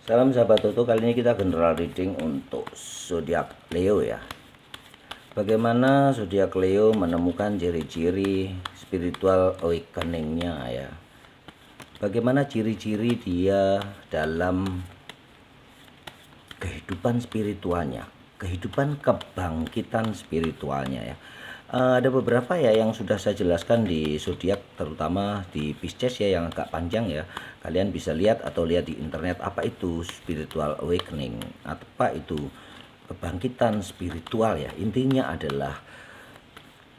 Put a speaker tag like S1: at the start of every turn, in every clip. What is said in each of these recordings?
S1: Salam sahabat Toto, kali ini kita general reading untuk zodiak Leo ya. Bagaimana zodiak Leo menemukan ciri-ciri spiritual awakening-nya ya. Bagaimana ciri-ciri dia dalam kehidupan spiritualnya, kehidupan kebangkitan spiritualnya ya. Ada beberapa ya yang sudah saya jelaskan di zodiak, terutama di Pisces ya yang agak panjang ya. Kalian bisa lihat atau lihat di internet apa itu spiritual awakening, apa itu kebangkitan spiritual ya. Intinya adalah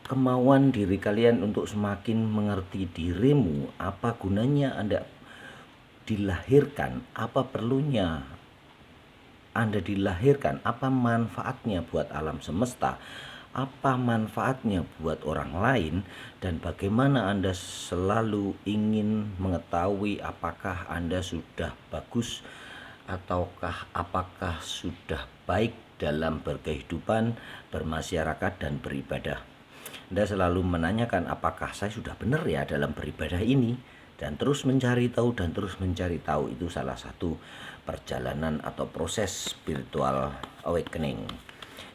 S1: kemauan diri kalian untuk semakin mengerti dirimu, apa gunanya Anda dilahirkan, apa perlunya Anda dilahirkan, apa manfaatnya buat alam semesta, apa manfaatnya buat orang lain, dan bagaimana Anda selalu ingin mengetahui apakah Anda sudah bagus ataukah apakah sudah baik dalam berkehidupan, bermasyarakat, dan beribadah. Anda selalu menanyakan apakah saya sudah benar ya dalam beribadah ini, dan terus mencari tahu dan terus mencari tahu. Itu salah satu perjalanan atau proses spiritual awakening.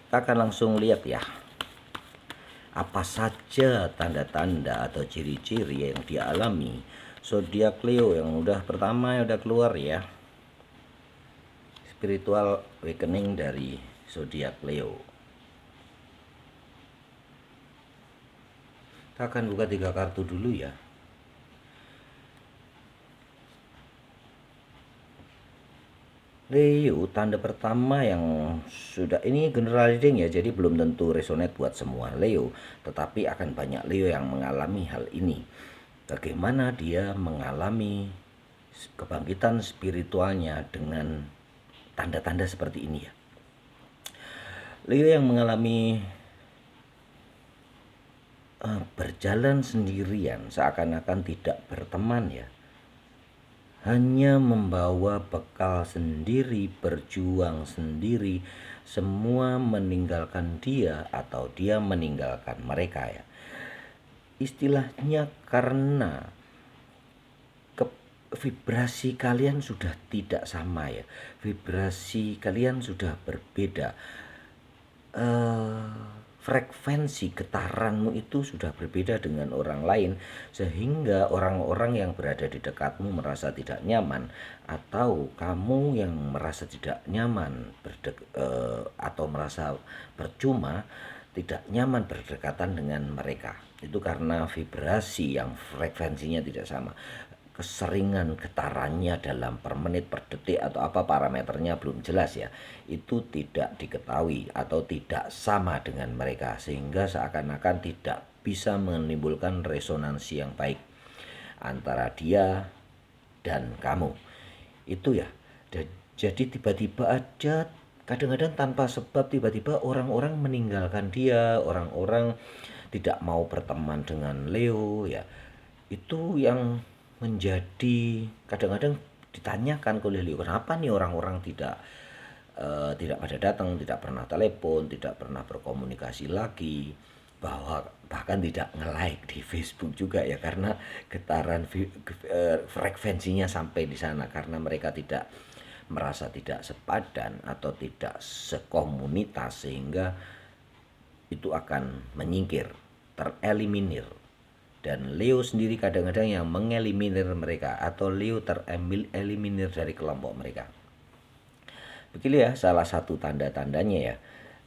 S1: Kita akan langsung lihat ya, apa saja tanda-tanda atau ciri-ciri yang dialami zodiak Leo. Yang udah pertama yang udah keluar ya, spiritual awakening dari zodiak Leo. Kita akan buka 3 kartu dulu ya. Leo, tanda pertama yang sudah, ini general reading ya, jadi belum tentu resonate buat semua Leo, tetapi akan banyak Leo yang mengalami hal ini. Bagaimana dia mengalami kebangkitan spiritualnya dengan tanda-tanda seperti ini ya. Leo yang mengalami berjalan sendirian, seakan-akan tidak berteman ya, hanya membawa bekal sendiri, berjuang sendiri, semua meninggalkan dia atau dia meninggalkan mereka ya. Istilahnya karena vibrasi kalian sudah tidak sama ya, vibrasi kalian sudah berbeda. Frekuensi getaranmu itu sudah berbeda dengan orang lain, sehingga orang-orang yang berada di dekatmu merasa tidak nyaman, atau kamu yang merasa tidak nyaman atau merasa percuma, tidak nyaman berdekatan dengan mereka. Itu karena vibrasi yang frekuensinya tidak sama. Keseringan getarannya dalam per menit, per detik, atau apa parameternya belum jelas ya, itu tidak diketahui atau tidak sama dengan mereka, sehingga seakan-akan tidak bisa menimbulkan resonansi yang baik antara dia dan kamu. Itu ya. Jadi tiba-tiba aja, kadang-kadang tanpa sebab, tiba-tiba orang-orang meninggalkan dia, orang-orang tidak mau berteman dengan Leo ya. Itu yang menjadi kadang-kadang ditanyakan oleh Leo, kenapa nih orang-orang tidak pada datang, tidak pernah telepon, tidak pernah berkomunikasi lagi, bahwa bahkan tidak nge-like di Facebook juga ya, karena getaran frekuensinya sampai di sana, karena mereka tidak merasa tidak sepadan atau tidak sekomunitas, sehingga itu akan menyingkir, tereliminir. Dan Leo sendiri kadang-kadang yang mengeliminir mereka, atau Leo tereliminir dari kelompok mereka. Begitu ya salah satu tanda-tandanya ya.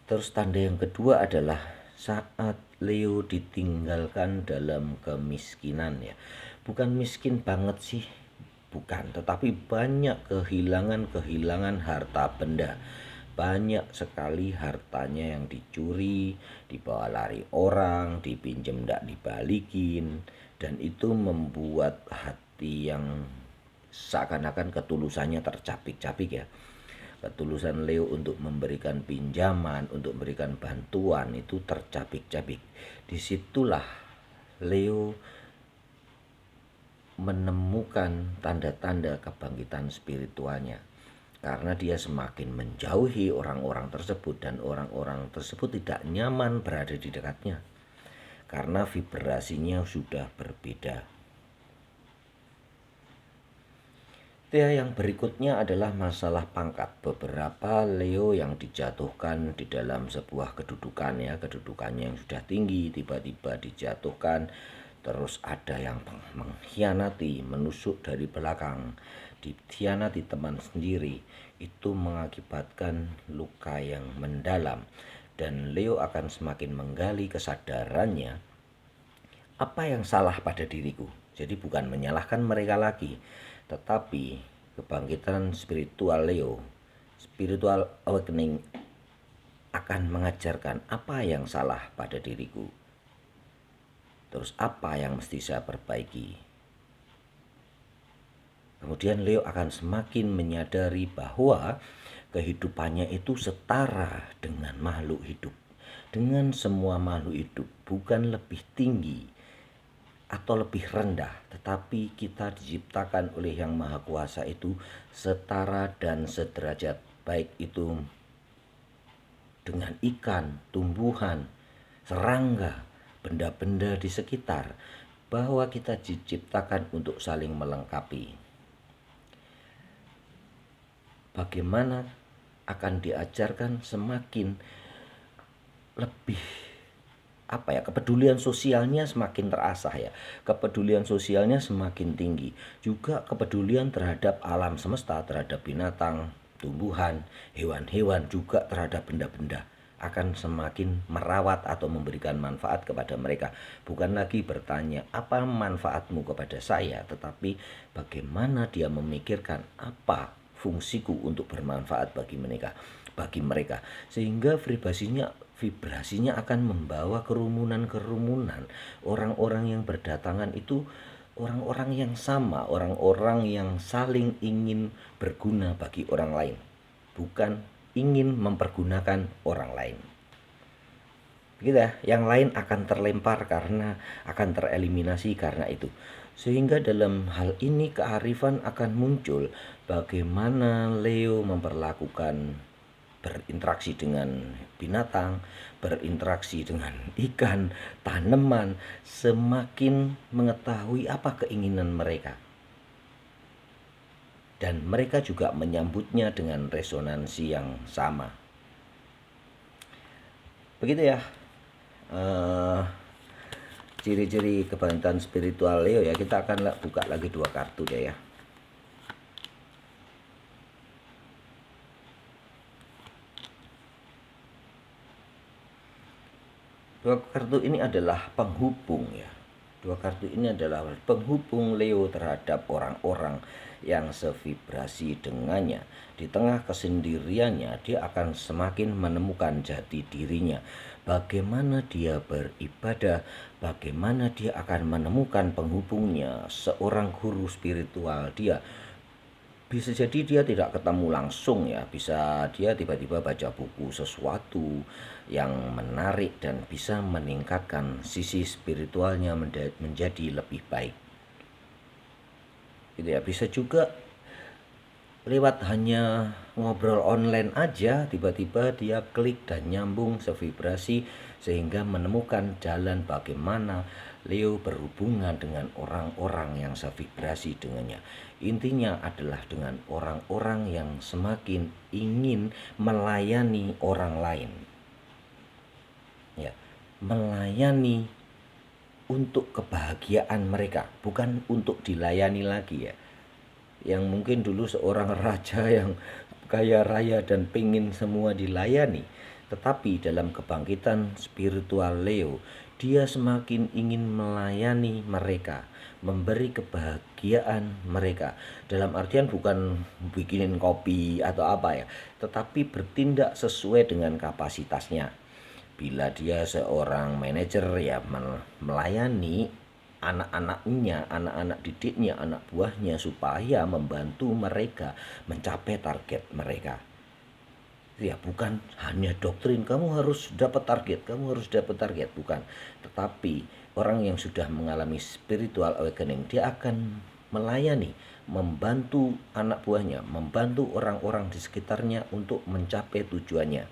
S1: Terus tanda yang kedua adalah saat Leo ditinggalkan dalam kemiskinan ya. Bukan miskin banget sih, bukan, tetapi banyak kehilangan harta benda. Banyak sekali hartanya yang dicuri, dibawa lari orang, dipinjam tidak dibalikin, dan itu membuat hati yang seakan-akan ketulusannya tercapik-capik ya. Ketulusan Leo untuk memberikan pinjaman, untuk memberikan bantuan itu tercapik-capik. Disitulah Leo menemukan tanda-tanda kebangkitan spiritualnya, karena dia semakin menjauhi orang-orang tersebut, dan orang-orang tersebut tidak nyaman berada di dekatnya karena vibrasinya sudah berbeda. Itu Ya, yang berikutnya adalah masalah pangkat. Beberapa Leo yang dijatuhkan di dalam sebuah kedudukan ya, kedudukannya yang sudah tinggi tiba-tiba dijatuhkan. Terus ada yang mengkhianati, menusuk dari belakang, dikhianati teman sendiri. Itu mengakibatkan luka yang mendalam. Dan Leo akan semakin menggali kesadarannya, apa yang salah pada diriku. Jadi bukan menyalahkan mereka lagi, tetapi kebangkitan spiritual Leo, spiritual awakening, akan mengajarkan apa yang salah pada diriku. Terus apa yang mesti saya perbaiki. Kemudian Leo akan semakin menyadari bahwa kehidupannya itu setara dengan makhluk hidup. Dengan semua makhluk hidup, bukan lebih tinggi atau lebih rendah, tetapi kita diciptakan oleh Yang Maha Kuasa itu setara dan sederajat, baik itu dengan ikan, tumbuhan, serangga, benda-benda di sekitar, bahwa kita diciptakan untuk saling melengkapi. Bagaimana akan diajarkan semakin lebih kepedulian sosialnya semakin terasah ya. Kepedulian sosialnya semakin tinggi. Juga kepedulian terhadap alam semesta, terhadap binatang, tumbuhan, hewan-hewan, juga terhadap benda-benda akan semakin merawat atau memberikan manfaat kepada mereka. Bukan lagi bertanya apa manfaatmu kepada saya, tetapi bagaimana dia memikirkan apa fungsiku untuk bermanfaat bagi mereka, sehingga vibrasinya akan membawa kerumunan orang-orang yang berdatangan itu, orang-orang yang sama, orang-orang yang saling ingin berguna bagi orang lain, bukan ingin mempergunakan orang lain. Begitu ya, yang lain akan terlempar karena akan tereliminasi karena itu. Sehingga dalam hal ini kearifan akan muncul bagaimana Leo memperlakukan, berinteraksi dengan binatang, berinteraksi dengan ikan, tanaman, semakin mengetahui apa keinginan mereka. Dan mereka juga menyambutnya dengan resonansi yang sama. Begitu ya. Ciri-ciri kebangkitan spiritual Leo ya. Kita akan buka lagi 2 kartu deh ya. Dua kartu ini adalah penghubung ya. Dua kartu ini adalah penghubung Leo terhadap orang-orang yang sevibrasi dengannya. Di tengah kesendiriannya, dia akan semakin menemukan jati dirinya. Bagaimana dia beribadah, bagaimana dia akan menemukan penghubungnya, seorang guru spiritual dia. Bisa jadi dia tidak ketemu langsung ya, bisa dia tiba-tiba baca buku sesuatu yang menarik dan bisa meningkatkan sisi spiritualnya menjadi lebih baik. Gitu ya, bisa juga lewat hanya ngobrol online aja, tiba-tiba dia klik dan nyambung sevibrasi sehingga menemukan jalan bagaimana Leo berhubungan dengan orang-orang yang sevibrasi dengannya. Intinya adalah dengan orang-orang yang semakin ingin melayani orang lain. Ya, melayani untuk kebahagiaan mereka, bukan untuk dilayani lagi ya. Yang mungkin dulu seorang raja yang kaya raya dan pingin semua dilayani, tetapi dalam kebangkitan spiritual Leo, dia semakin ingin melayani mereka, memberi kebahagiaan mereka. Dalam artian bukan bikinin kopi atau apa ya, tetapi bertindak sesuai dengan kapasitasnya. Bila dia seorang manajer ya melayani anak-anaknya, anak-anak didiknya, anak buahnya, supaya membantu mereka mencapai target mereka. Ya, bukan hanya doktrin kamu harus dapat target, bukan. Tetapi orang yang sudah mengalami spiritual awakening, dia akan melayani, membantu anak buahnya, membantu orang-orang di sekitarnya untuk mencapai tujuannya.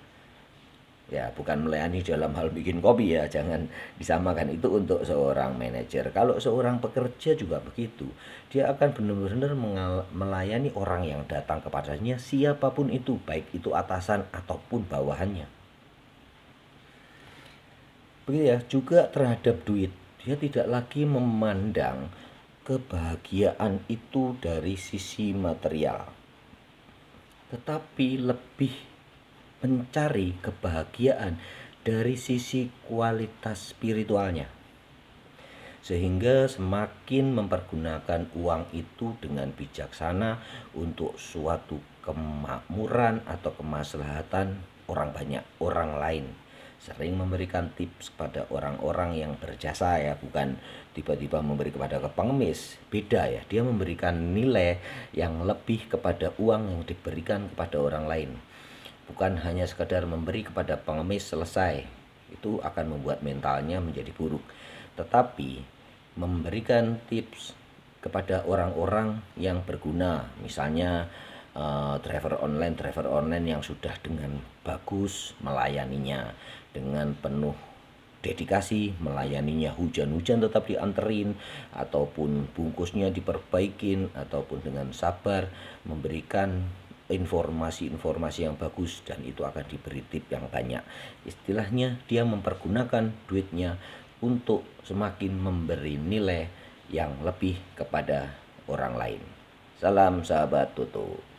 S1: Ya, bukan melayani dalam hal bikin kopi ya, jangan disamakan itu untuk seorang manajer. Kalau seorang pekerja juga begitu, dia akan benar-benar melayani orang yang datang kepadanya siapapun itu, baik itu atasan ataupun bawahannya. Begitu ya, juga terhadap duit. Dia tidak lagi memandang kebahagiaan itu dari sisi material, tetapi lebih mencari kebahagiaan dari sisi kualitas spiritualnya, sehingga semakin mempergunakan uang itu dengan bijaksana untuk suatu kemakmuran atau kemaslahatan orang banyak, orang lain. Sering memberikan tips kepada orang-orang yang berjasa ya, bukan tiba-tiba memberi kepada pengemis. Beda ya, dia memberikan nilai yang lebih kepada uang yang diberikan kepada orang lain. Bukan hanya sekadar memberi kepada pengemis selesai, itu akan membuat mentalnya menjadi buruk. Tetapi memberikan tips kepada orang-orang yang berguna, misalnya driver online yang sudah dengan bagus melayaninya, dengan penuh dedikasi melayaninya, hujan-hujan tetap dianterin, ataupun bungkusnya diperbaikin, ataupun dengan sabar memberikan informasi-informasi yang bagus, dan itu akan diberi tip yang banyak. Istilahnya dia mempergunakan duitnya untuk semakin memberi nilai yang lebih kepada orang lain. Salam sahabat Tutu.